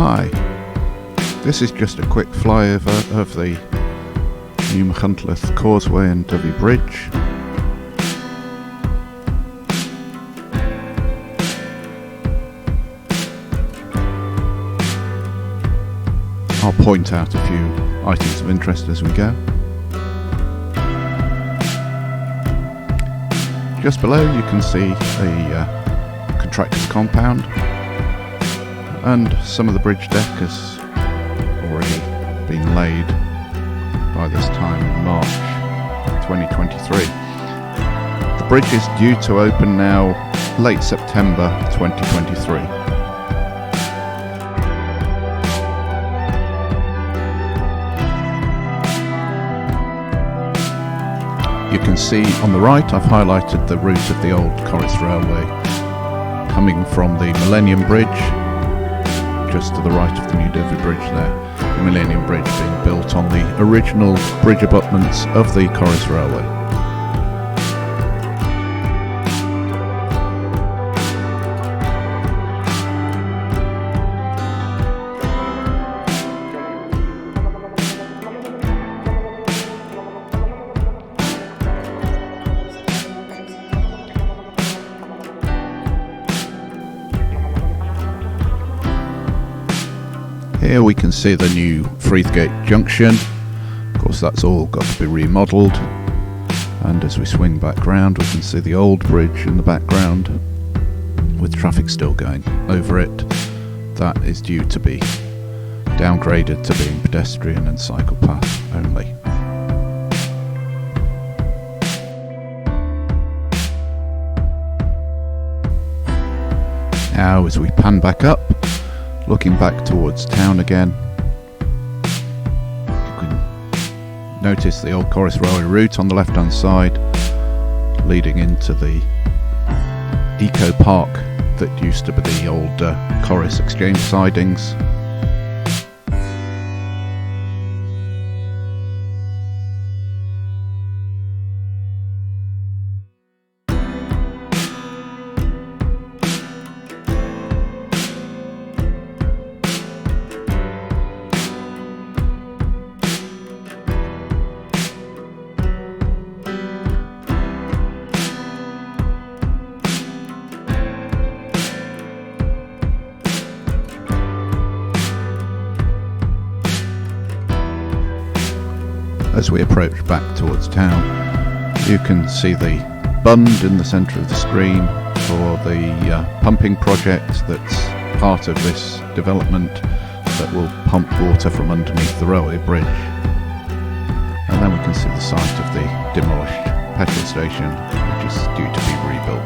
Hi, this is just a quick flyover of the new Machynlleth causeway and Dyfi bridge. I'll point out a few items of interest as we go. Just below you can see a contractor's compound, and some of the bridge deck has already been laid by this time in March 2023. The bridge is due to open now late September 2023. You can see on the right I've highlighted the route of the old Corris railway coming from the Millennium Bridge just to the right of the new Dyfi bridge there. The Millennium Bridge being built on the original bridge abutments of the Corris railway. Here we can see the new Freethgate junction. Of course that's all got to be remodelled, and as we swing back round we can see the old bridge in the background with traffic still going over it. That is due to be downgraded to being pedestrian and cycle path only. Now as we pan back up, looking back towards town again, you can notice the old Corris railway route on the left hand side leading into the eco park that used to be the old Corris exchange sidings. As we approach back towards town, you can see the bund in the centre of the screen for the pumping project that's part of this development that will pump water from underneath the railway bridge. And then we can see the site of the demolished petrol station, which is due to be rebuilt.